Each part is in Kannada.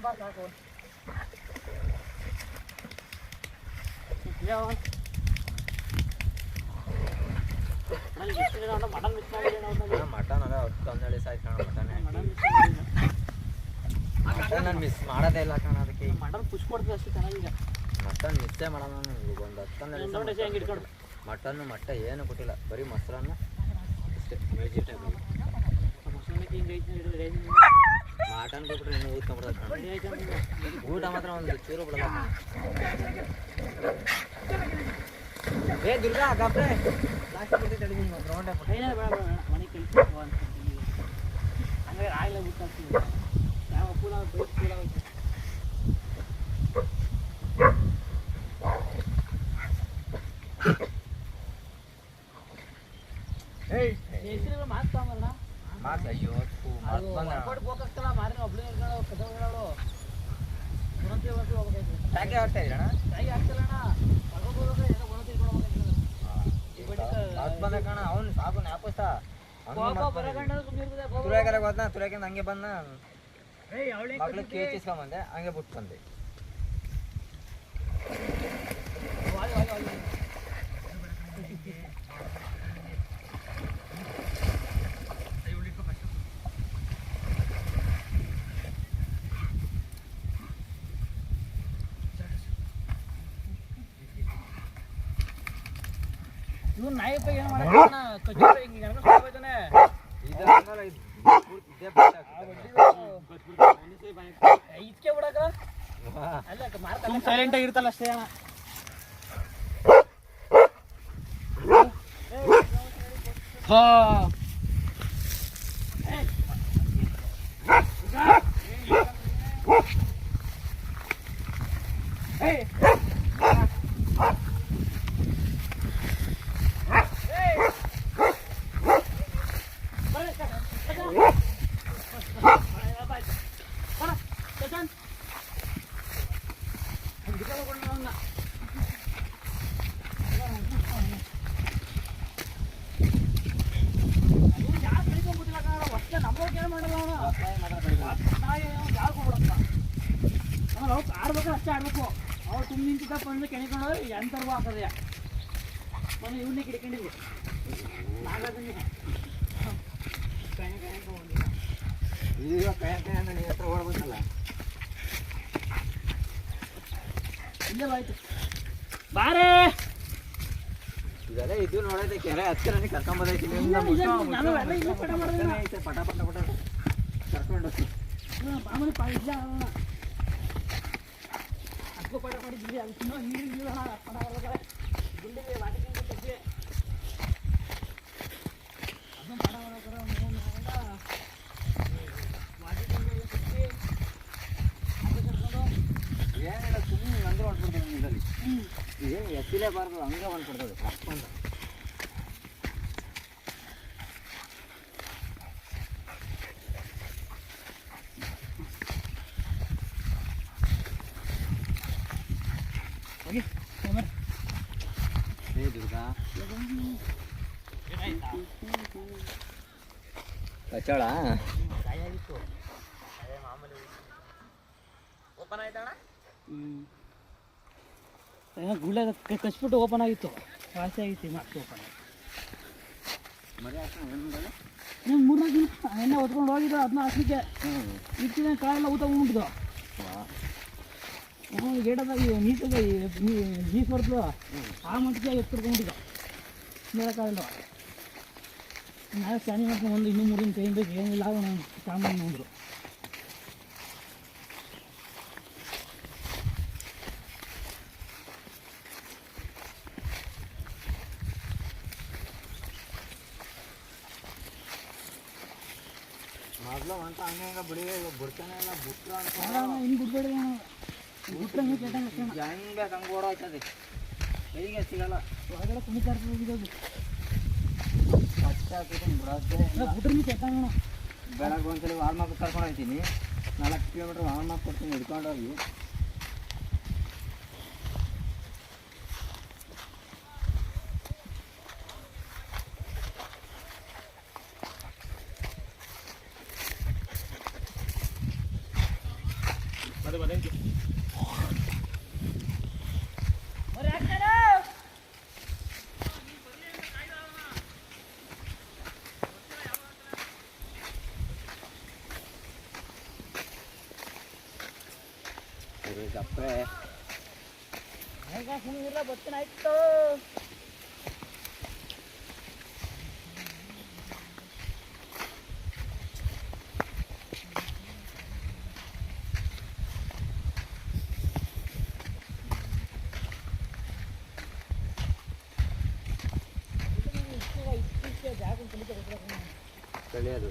ಮಟನ್ ಅದ 11 ದಿವಸ ಆಯ್ತು ಕಣ. ಮಟನ್ ನಾನು ಮಿಸ್ ಮಾಡೋದೇ ಇಲ್ಲ ಕಣ. ಅದಕ್ಕೆ ಮಟನ್ ಪುಷ್ ಕೊಡ್ತೀವಿ ಅಷ್ಟು ಚೆನ್ನಾಗಿದೆ. ಮಟನ್ ಮಿಸ್ಸೇ ಮಾಡೋಣ. ಒಂದು 10 ದಿವಸ ಮಟನ್ನು ಮೊಟ್ಟೆ ಏನು ಕೊಟ್ಟಿಲ್ಲ, ಬರೀ ಮೊಸರನ್ನ ಅಷ್ಟೇ. ವೆಜಿಟೇಬಲ್ ಮಟನ್ ಕೊಟ್ಬಿಟ್ರೆ ಇನ್ನೂ ಊದ್ಕೊಂಡ್ಬಿಡ್ತಾರೆ. ಊಟ ಮಾತ್ರ ಒಂದು ಚೂರು ಬಿಡಲ್ಲ. ಏ ದುರ್ಗಾ ಗಬ್ರೆ ಲಾಸ್ಟ್ ಕೊಟ್ಟು ತಡಿದೀನಿ ರೌಂಡೇ ಮನೆ ಕೆಲಸ ಹಂಗಾಗಿ ಆಗಲೇ ಬಿಟ್ಟು ಯಾವ ಪೂಲ ಪೂಲ ಮಾತಾಡೋಣ ಮಾತು. ಅಯ್ಯೋ ಹೋಗಕ್ಕಲ್ಲ ಮಾರಿನ ಒಬ್ಬಳೇ ಕದಗಳು ಟ್ಯಾಗೆ ಆಗ್ತಾ ಇದ್ರಣ್ಣ. ಟ್ಯಾಗಿ ಆಗ್ತಿಲ್ಲಣ್ಣ. ಬಂದ ಕಣ ಅವ್ನು ಸಾಕು ನ್ಯಾಪಸ್ತ ತುರಾಕೆಲ್ಲ ಹೋದ್ನ. ತುರಾಕಿಂದ ಹಂಗೆ ಬಂದ ಮಕ್ಳು ಕೇಚಿಸ್ಕೊಂಬಂದೆ, ಹಂಗೆ ಬಿಟ್ಟು ಬಂದೆ. ಇವ್ನು ನಾಯಕ ಏನು ಮಾಡೋಣ ಕಚ್ಚೋದು ಹಿಂಗೆ ಹೋಗ್ತಾನೆ. ಇದಕ್ಕೆ ಬಿಡಕ ಅಲ್ಲ ಸೈಲೆಂಟ್ ಆಗಿರ್ತಲ್ಲ ಅಷ್ಟೇ ಅಣ್ಣ. ಆಡ್ಬೇಕು ಅಷ್ಟೇ ಆಡ್ಬೇಕು. ಅವ್ರು ತುಂಬ ನಿಂತಿದ್ದಪ್ಪ ಅಂದ್ರೆ ಕೆಣಿಕೊಂಡು ಎಂಥರ್ಗೂ ಹಾಕೋದೆಯಾ ಮೊನ್ನೆ ಇವನ್ನೇ ಕಿಡ್ಕೊಂಡಿದ್ವಿ ನಾಗಾದಂಗೆ ಈಗ ಕೈ ಅಂದ್ರೆ ನೀ ಹತ್ರ ಓಡ್ಬೇಕಲ್ಲ. ಇಲ್ಲೇ ಆಯ್ತು ಬಾರೇ ಇದೆಲ್ಲ ಇದು ನೋಡೈತೆ ಕೆರೆ ಹತ್ತಿರ ಕರ್ಕೊಂಬದೈತಿ. ಪಟ ಪಟ ಪಟ ಕರ್ಕೊಂಡು ಮಾಮೂಲಿ ಇಲ್ಲ ಅಕ್ಕೂ ಪಟ ಮಾಡಿದ್ವಿ. ಅದು ತಿನ್ನೋ ನೀರಿಲ್ಲ ಪಟ ಗುಂಡಿಗೆ ವಾಟಿಗೆ ತಪ್ಪಿ ಅದನ್ನು ಪಟ ಮಾಡೋಕ್ಕಾರ ಏನಿಲ್ಲ ಸುಮ್ಮನೆ ಹಂಗೆ ಹೊಂಟ್ಬಿಡ್ತದೆ ಇದರಲ್ಲಿ. ಏನು ಎತ್ತಿಲೇಬಾರ್ದು, ಹಂಗೆ ಹೊಂಟ್ಬಿಡ್ತದೆ ಕರ್ಕೊಂಡು. ಏ ದುರ್ಗಾ ಕಚ್ಚೋಳ ಕಾಯಾಗಿತ್ತು ಮಾಮೂಲಿ ಓಪನ್ ಆಯ್ತಣ್ಣ. ಗುಳ್ಳೆ ಕಚ್ಬಿಟ್ಟು ಓಪನ್ ಆಗಿತ್ತು. ವಾಸಿ ಆಗಿತ್ತು ಮತ್ತೆ ಓಪನ್ ಆಗಿ ಮರಿ ಹಾಕೊಂಡು ನೀವು 3-4 ದಿನ ಎಣ್ಣೆ ಹೊತ್ಕೊಂಡು ಹೋಗಿದ್ದು ಅದನ್ನ ಹಾಕಲಿಕ್ಕೆ ಇಟ್ಟಿನ ಕಾಳೆಲ್ಲ ಊಟ ಉಂಟಿದ್ದು. ಗೇಟದಾಗ ನೀಟಾಗ ನೀರು ಬರ್ತದ ಆ ಮಟ್ಟಿಗೆ ಎತ್ತಿರ್ಕೊಂಡಿದ್ದು ಮೇಳಕ್ಕಾಗಲ್ಲ. ನಾಳೆ ಸ್ಕ್ಯಾನಿಂಗ್ ಮಾಡ್ಕೊಂಡು ಒಂದು 2-3 ದಿನ ಟೈಮ್ ಬೇಕು. ಏನಿಲ್ಲ ಆಗ ನಾನು ಸಾಮಾನು ಅಂದರು. ಮೊದಲು ಅಂತ ಹಂಗೆ ಹಂಗೆ ಬಿಡಿ ಬಿಡ್ತಾನೆ ಇಲ್ಲ. ಬಿಟ್ರು ಅಂತ ಇನ್ನು ಬಿಡ್ಬೇಡಿ ಬಿಟ್ರೆ ನೀವು ಕೆಟ್ಟಂಗೆ ಹೆಂಗೆ ಬೇಕು ಹಂಗೆ ಓಡೋಯ್ತದೆ. ಕೈಗೆ ಸಿಗಲ್ಲ. ಹೊರಗಡೆ ಕುಣಿತಾ ಹೋಗಿದ್ದು ಕಷ್ಟ ಆಗ್ತೈತೆ ಬಿಡೋದೇ. ಬಿಟ್ರೆ ನೀವು ಕೆಟ್ಟಂಗೆ ಬೆಳಗ್ಗೆ ಒಂದ್ಸಲಿ ವಾಲ್ಮಾರ್ಕ್ ಕರ್ಕೊಂಡು ಹೋಗ್ತೀನಿ. 4 ಕಿಲೋಮೀಟ್ರ್ ವಾಲ್ಮಾರ್ಕ್ ಕೊಡ್ತೀನಿ ಹಿಡ್ಕೊಂಡೋಗಿ. ಗಪ್ಪೆ ಬತ್ತಿನ ಆಯ್ತು. ಕಳಿಯೋದು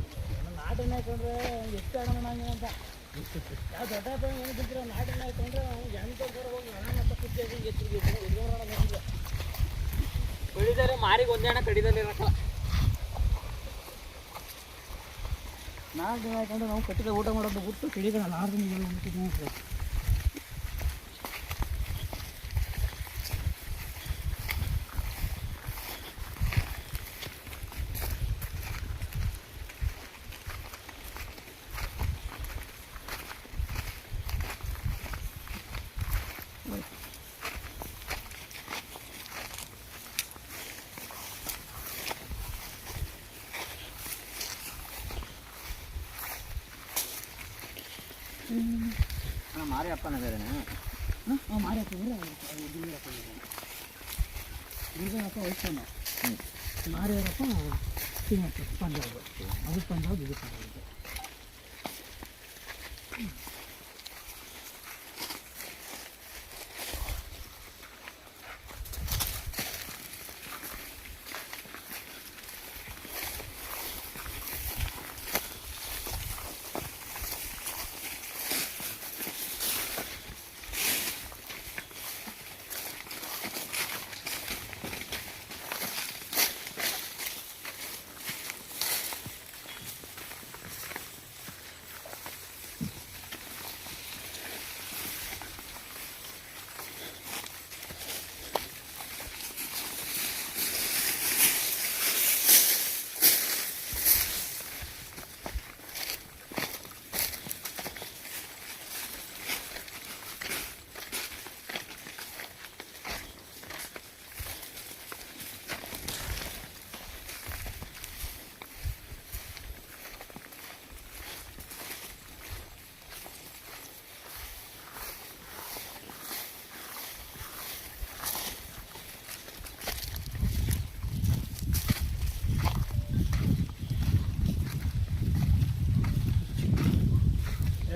ನಾಟನ್ನ ಹಾಕೊಂಡ್ರೆ ಎಷ್ಟು ಆಡೋಣ ನಂಗೆ ಅಂತ ಯಾವ ದೊಡ್ಡ ಏನು ಬಿದ್ದಿರೋ ನಾಟನ್ನ ಹಾಕೊಂಡ್ರೆ ಎಂಟು ಹೋಗಿ ಹಣ ಅಂತ ಖುಷಿಯಾಗಿ ಕಡಿದರೆ ಮಾರಿಗೆ ಒಂದೇ ಹಣ ಕಡಿದಲ್ಲಿ ಇರಕ್ಕಲ್ಲ. ನಾಲ್ಕು ದಿನ ಹಾಕೊಂಡು ನಾವು ಕಟ್ಟಿಗೆ ಊಟ ಮಾಡೋದು ಬಿಟ್ಟು ಕಡಿಗಳ 6 ದಿನ ಅಂತಿದ್ದೀವಿ. ಮಾರಿ ಅಪ್ಪನ ಬೇರೆನಾ? ಮಾರಿ ಹಾಕಿದ್ರೆ ದುರ್ಗಪ್ಪ ವಯಸ್ಸಣ್ಣ ಮಾರಿಯರಪ್ಪ ಶ್ರೀಮಂತ ಪಂಜಾಬ್ ಅದು ಪಂಜಾಬ್ ಇದು ಪಂಜಾಬ್.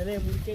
ಅದೇ ಮುಡಿಕೆ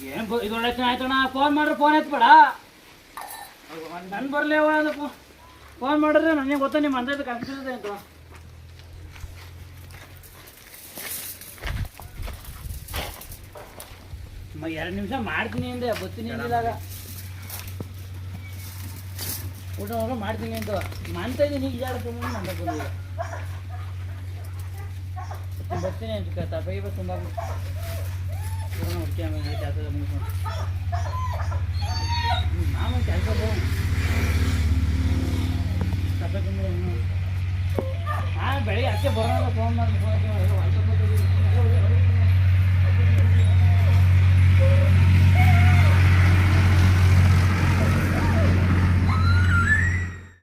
ಏನು ಇದೊಳ್ಳೆ ಆಯ್ತಣ್ಣ. ಫೋನ್ ಮಾಡ್ರೆ ಫೋನ್ ಎತ್ಬೇಡ. ನನ್ ಬರ್ಲಿ ಅದು ಫೋನ್ ಮಾಡಿದ್ರೆ ನನಗೆ ಗೊತ್ತಾ ನಿಮ್ಮ ಅಂದಾಜು ಕನ್ಸಿದೆ ಅಂತ. 2 ನಿಮಿಷ ಮಾಡ್ತೀನಿ ಅಂದೆ ಬತ್ತೀನಿ ಅಂದಿದಾಗ ಊಟ ಮಾಡ್ತೀನಿ ಅಂತ ಮಾಡ್ತಾ ಇದ್ದೀನಿ. ಈಗ ಮಂದ ಬಂದಿಲ್ಲ ಬರ್ತೀನಿ ಅಂತ ತಪ್ಪ ಇವತ್ತು ತುಂಬ ಹುಡುಕಿ ಆಮೇಲೆ ಕೆಲಸ ಮುಗಿಸ್ಕೊಂಡು ನಾನು ಕೆಲಸ ತಪ್ಪ ಬೆಳಿಗ್ಗೆ ಅಷ್ಟೇ ಬರೋಣ ಫೋನ್ ಮಾಡಿ